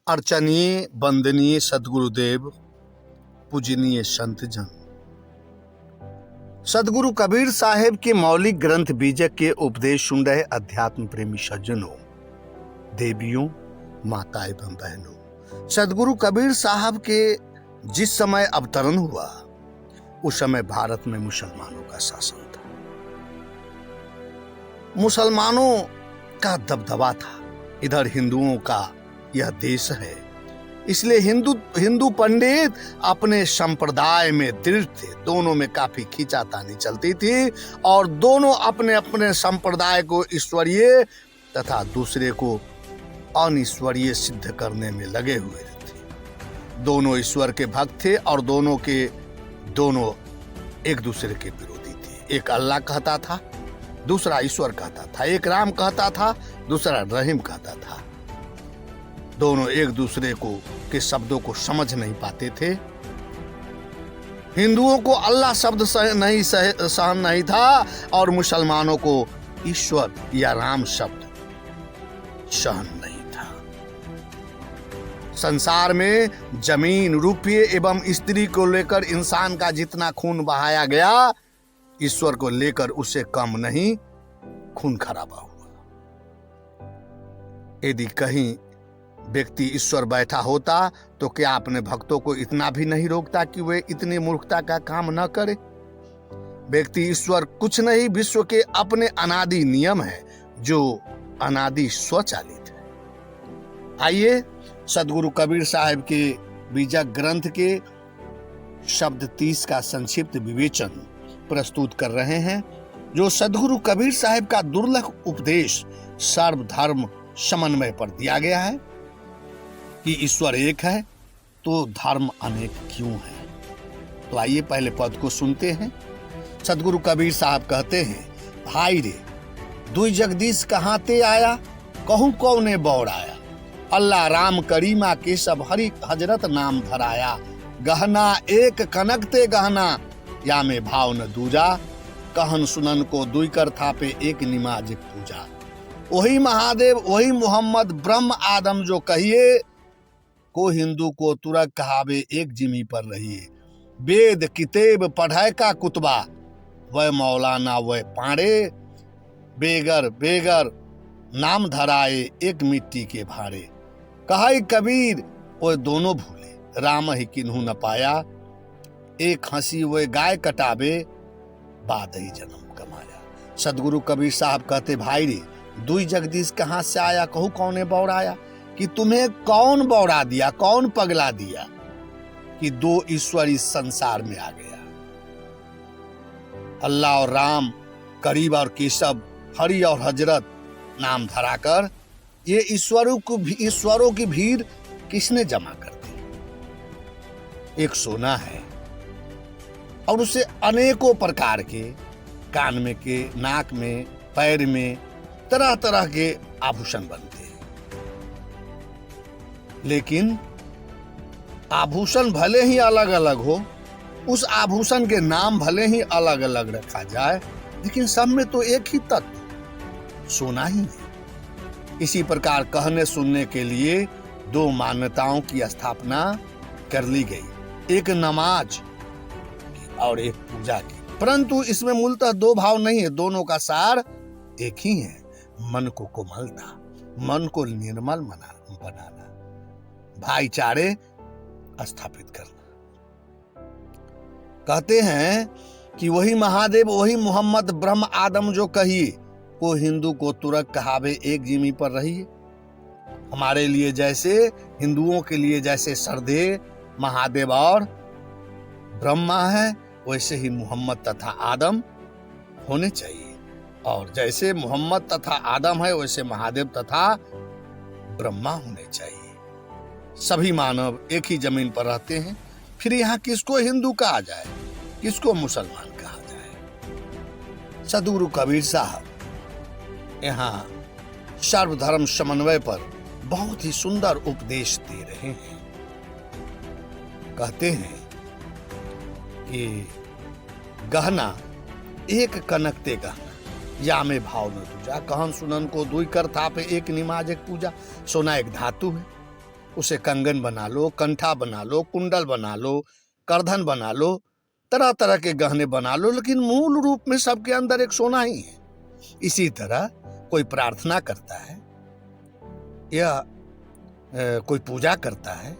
अर्चनीय वंदनीय सदगुरुदेव, पूजनीय संत जन। सदगुरु कबीर साहेब के मौलिक ग्रंथ बीजक के उपदेश सुन रहे अध्यात्म प्रेमी सज्जनों, देवियों, माता एवं बहनों, सदगुरु कबीर साहब के जिस समय अवतरण हुआ उस समय भारत में मुसलमानों का शासन था। मुसलमानों का दबदबा था। इधर हिंदुओं का यह देश है, इसलिए हिंदू पंडित अपने संप्रदाय में दृढ़ थे। दोनों में काफी खींचातानी चलती थी और दोनों अपने अपने संप्रदाय को ईश्वरीय तथा दूसरे को अनिश्वरीय सिद्ध करने में लगे हुए थे। दोनों ईश्वर के भक्त थे और दोनों एक दूसरे के विरोधी थे। एक अल्लाह कहता था, दूसरा ईश्वर कहता था। एक राम कहता था, दूसरा रहीम कहता था। दोनों एक दूसरे के शब्दों को समझ नहीं पाते थे। हिंदुओं को अल्लाह शब्द सहन नहीं था और मुसलमानों को ईश्वर या राम शब्द सहन नहीं था। संसार में जमीन, रुपये एवं स्त्री को लेकर इंसान का जितना खून बहाया गया, ईश्वर को लेकर उससे कम नहीं खून खराबा हुआ। यदि कहीं व्यक्ति ईश्वर बैठा होता तो क्या अपने भक्तों को इतना भी नहीं रोकता कि वे इतनी मूर्खता का काम न करे? व्यक्ति ईश्वर कुछ नहीं, विश्व के अपने अनादि नियम है जो अनादि स्वचालित है। आइए सदगुरु कबीर साहब के बीजक ग्रंथ के शब्द 30 का संक्षिप्त विवेचन प्रस्तुत कर रहे हैं, जो सदगुरु कबीर साहब का दुर्लभ उपदेश सर्वधर्म समन्वय पर दिया गया है कि ईश्वर एक है तो धर्म अनेक क्यों है। तो आइए पहले पद को सुनते हैं। सदगुरु कबीर साहब कहते हैं, भाई रे दुई जगदीश कहाँ ते आया, कहूँ कौने बौड़ाया। अल्लाह राम करीमा के सब हरि हजरत नाम धराया। गहना एक कनक ते गहना, या में भाव न दूजा। कहन सुनन को दुई कर थापे एक निमाज पूजा। वही महादेव वही मोहम्मद ब्रह्म आदम जो कहिए, को हिंदू को तुरक कहावे एक जिमी पर रहिए। वेद किताब पढ़ाए का कुतबा, वह मौलाना वह पाड़े। बेगर नाम धराए एक मिट्टी के भाड़े। कहाई कबीर वह दोनों भूले, राम ही किन्हू न पाया। एक हंसी वह गाय कटावे, बाद ही जन्म कमाया। सदगुरु कबीर साहब कहते, भाई रे दुई जगदीश कहाँ से आया, कहूँ कौने बौड़ाया। कि तुम्हें कौन बौड़ा दिया, कौन पगला दिया कि दो ईश्वर इस संसार में आ गया। अल्लाह और राम, करीब और केशव, हरि और हजरत नाम धराकर ये ईश्वरों की भीड़ किसने जमा कर दी। एक सोना है और उसे अनेकों प्रकार के कान में के, नाक में, पैर में तरह तरह के आभूषण बनते हैं। लेकिन आभूषण भले ही अलग अलग हो, उस आभूषण के नाम भले ही अलग अलग रखा जाए, लेकिन सब में तो एक ही तत्व सोना ही है। इसी प्रकार कहने सुनने के लिए दो मान्यताओं की स्थापना कर ली गई, एक नमाज और एक पूजा की। परंतु इसमें मूलतः दो भाव नहीं है, दोनों का सार एक ही है। मन को कोमलता, मन को निर्मल बनाना, भाईचारे स्थापित करना। कहते हैं कि वही महादेव वही मोहम्मद ब्रह्म आदम जो कहिए, को हिंदू को तुरक कहावे एक जिमी पर रहिए। हमारे लिए जैसे, हिंदुओं के लिए जैसे सरदे महादेव और ब्रह्मा है, वैसे ही मोहम्मद तथा आदम होने चाहिए। और जैसे मोहम्मद तथा आदम है, वैसे महादेव तथा ब्रह्मा होने चाहिए। सभी मानव एक ही जमीन पर रहते हैं। फिर यहाँ किसको हिंदू कहा जाए, किसको मुसलमान कहा जाए। सदगुरु कबीर साहब यहाँ सर्वधर्म समन्वय पर बहुत ही सुंदर उपदेश दे रहे हैं। कहते हैं कि गहना एक कनकते गहना, या में भाव न दूजा। कहन सुनन को दुई कर थापे एक निमाज एक पूजा। सोना एक धातु है, उसे कंगन बना लो, कंठा बना लो, कुंडल बना लो, करधन बना लो, तरह तरह के गहने बना लो, लेकिन मूल रूप में सबके अंदर एक सोना ही है। इसी तरह कोई प्रार्थना करता है या कोई पूजा करता है,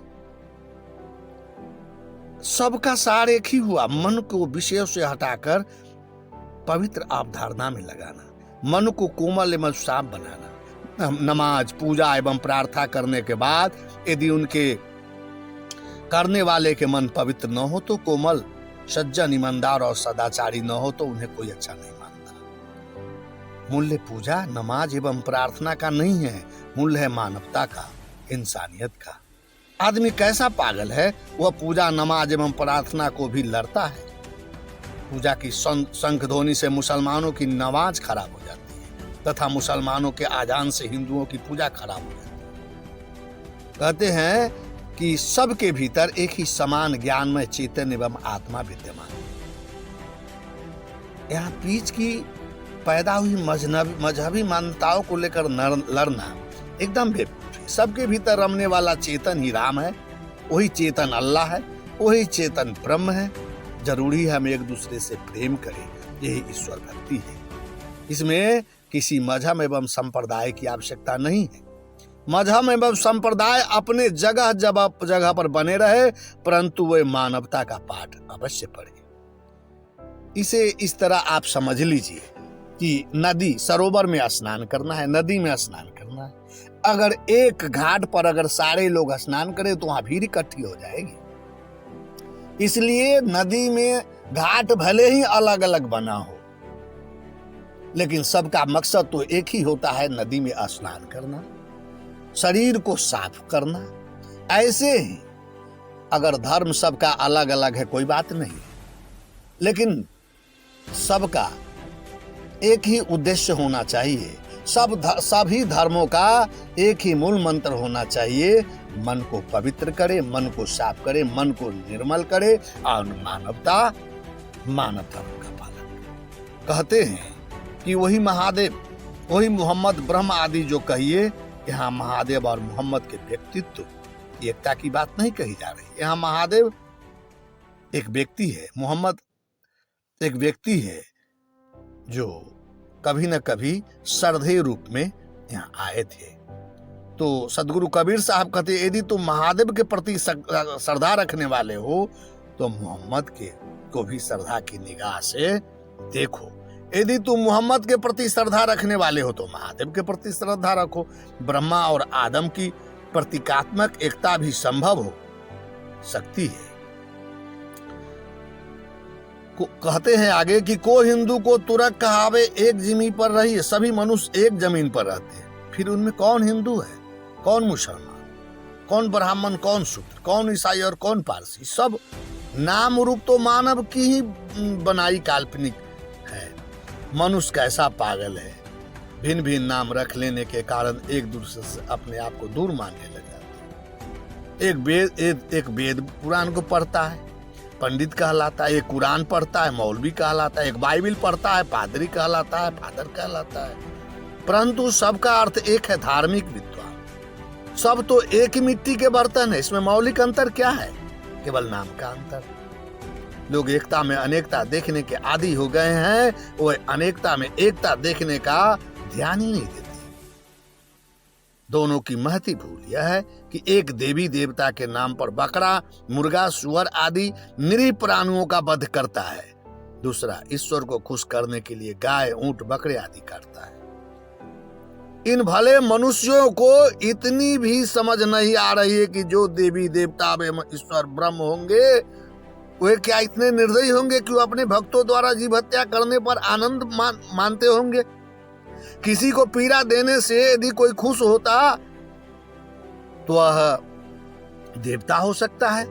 सबका सार एक ही हुआ, मन को विषयों से हटाकर पवित्र अवधारणा में लगाना, मन को कोमल एवं साफ बनाना। नमाज, पूजा एवं प्रार्थना करने के बाद यदि उनके करने वाले के मन पवित्र न हो तो कोमल, सज्जन, ईमानदार और सदाचारी न हो तो उन्हें कोई अच्छा नहीं मानता। मूल्य पूजा, नमाज एवं प्रार्थना का नहीं है, मूल्य है मानवता का, इंसानियत का। आदमी कैसा पागल है, वह पूजा, नमाज एवं प्रार्थना को भी लड़ता है। पूजा की शंख ध्वनि से मुसलमानों की नमाज खराब हो जाती है तथा मुसलमानों के आजान से हिंदुओं की पूजा खराब हो जाती है। कहते हैं कि सबके भीतर एक ही समान ज्ञानमय चेतन एवं आत्मा विद्यमान है। यहाँ बीच की पैदा हुई मजहबी मान्यताओं को लेकर लड़ना एकदम बेवकूफी। सबके भीतर रमने वाला चेतन ही राम है, वही चेतन अल्लाह है, वही चेतन ब्रह्म है। जरूरी है हम एक दूसरे से प्रेम करें, यही ईश्वर भक्ति है। इसमें किसी मजहब एवं संप्रदाय की आवश्यकता नहीं है। मजहब एवं संप्रदाय अपने जगह पर बने रहे, परंतु वे मानवता का पाठ अवश्य पढ़े। इसे इस तरह आप समझ लीजिए कि नदी, सरोवर में स्नान करना है, नदी में स्नान करना है। अगर एक घाट पर अगर सारे लोग स्नान करें तो वहां भीड़ इकट्ठी हो जाएगी। इसलिए नदी में घाट भले ही अलग अलग बना हो, लेकिन सबका मकसद तो एक ही होता है, नदी में स्नान करना, शरीर को साफ करना। ऐसे ही अगर धर्म सबका अलग अलग है कोई बात नहीं, लेकिन सबका एक ही उद्देश्य होना चाहिए। सभी धर्मों का एक ही मूल मंत्र होना चाहिए, मन को पवित्र करे, मन को साफ करे, मन को निर्मल करे और मानव धर्म का पालन करे। कहते हैं कि वही महादेव, वही मोहम्मद, ब्रह्म आदि जो कहिए, यहाँ महादेव और मोहम्मद के व्यक्तित्व एकता की बात नहीं कही जा रही। यहाँ महादेव एक व्यक्ति है, मोहम्मद एक व्यक्ति है जो कभी न कभी श्रद्धेय रूप में यहाँ आए थे। तो सदगुरु कबीर साहब कहते, यदि तुम महादेव के प्रति श्रद्धा रखने वाले हो तो मोहम्मद को भी श्रद्धा की निगाह से देखो। यदि तुम मोहम्मद के प्रति श्रद्धा रखने वाले हो तो महादेव के प्रति श्रद्धा रखो। ब्रह्मा और आदम की प्रतीकात्मक एकता भी संभव हो सकती है। कहते हैं आगे कि को हिंदू को तुरक कहावे, एक जिमी पर रही, सभी मनुष्य एक जमीन पर रहते हैं। फिर उनमें कौन हिंदू है, कौन मुसलमान, कौन ब्राह्मण, कौन शूद्र, कौन ईसाई और कौन पारसी? सब नाम रूप तो मानव की ही बनाई काल्पनिक है। मनुष्य कैसा पागल है, भिन्न भिन्न नाम रख लेने के कारण एक दूसरे से अपने आप को दूर मानने लग जाते हैं। एक वेद पुराण को पढ़ता है, पंडित कहलाता है, एक कुरान पढ़ता है, मौलवी कहलाता है, एक बाइबिल पढ़ता है, पादरी कहलाता है, फादर कहलाता है, परंतु सबका अर्थ एक है, धार्मिक विद्वान। सब तो एक ही मिट्टी के बर्तन है, इसमें मौलिक अंतर क्या है? केवल नाम का अंतर। लोग एकता में अनेकता देखने के आदी हो गए हैं, वो अनेकता में एकता देखने का ध्यान ही नहीं देते। दोनों की महती भूल यह है कि एक देवी देवता के नाम पर बकरा, मुर्गा, सुअर आदि निरीह प्राणियों का वध करता है, दूसरा ईश्वर को खुश करने के लिए गाय, ऊंट, बकरे आदि काटता है। इन भले मनुष्यों को इतनी भी समझ नहीं आ रही है कि जो देवी देवता एवं ईश्वर ब्रह्म होंगे वे क्या इतने निर्दयी होंगे कि वो अपने भक्तों द्वारा जीव हत्या करने पर आनंद मानते होंगे? किसी को पीड़ा देने से यदि कोई खुश होता तो वह देवता हो सकता है।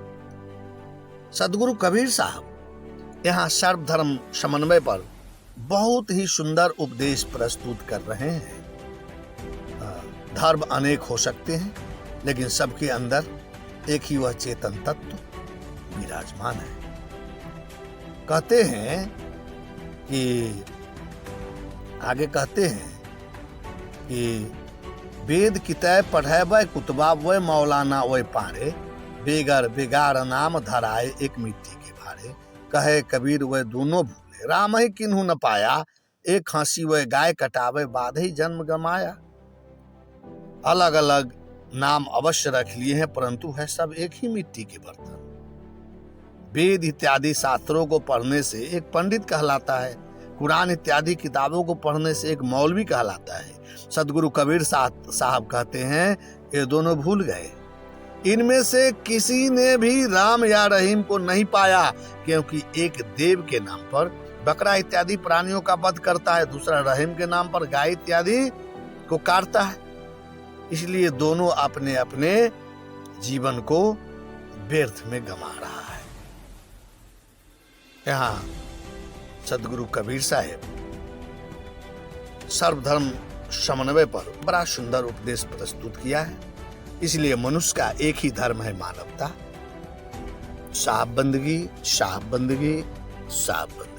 सदगुरु कबीर साहब यहाँ सर्वधर्म समन्वय पर बहुत ही सुंदर उपदेश प्रस्तुत कर रहे हैं। धर्म अनेक हो सकते हैं, लेकिन सबके अंदर एक ही वह चेतन तत्व विराजमान है। कहते हैं कि आगे कहते हैं कि वेद कितय पढ़ै कुतबा वह मौलाना वह पारे, बेगर बेगार नाम धराए एक मिट्टी के भारे। कहे कबीर वह दोनों भूले, राम ही किन्हू न पाया, एक हंसी वह गाय कटावे बाद ही जन्म गमाया। अलग अलग नाम अवश्य रख लिए हैं, परंतु है सब एक ही मिट्टी के बर्तन। वेद इत्यादि शास्त्रों को पढ़ने से एक पंडित कहलाता है, कुरान इत्यादि किताबों को पढ़ने से एक मौलवी कहलाता है। सदगुरु कबीर साहब कहते हैं ये दोनों भूल गए, इनमें से किसी ने भी राम या रहीम को नहीं पाया, क्योंकि एक देव के नाम पर बकरा इत्यादि प्राणियों का वध करता है, दूसरा रहीम के नाम पर गाय इत्यादि को काटता है। इसलिए दोनों अपने अपने जीवन को व्यर्थ में गंवा रहा है। यहाँ सदगुरु कबीर साहब सर्वधर्म समन्वय पर बड़ा सुंदर उपदेश प्रस्तुत किया है। इसलिए मनुष्य का एक ही धर्म है मानवता। साहब बंदगी, साहब बंदगी, साहब बंदगी।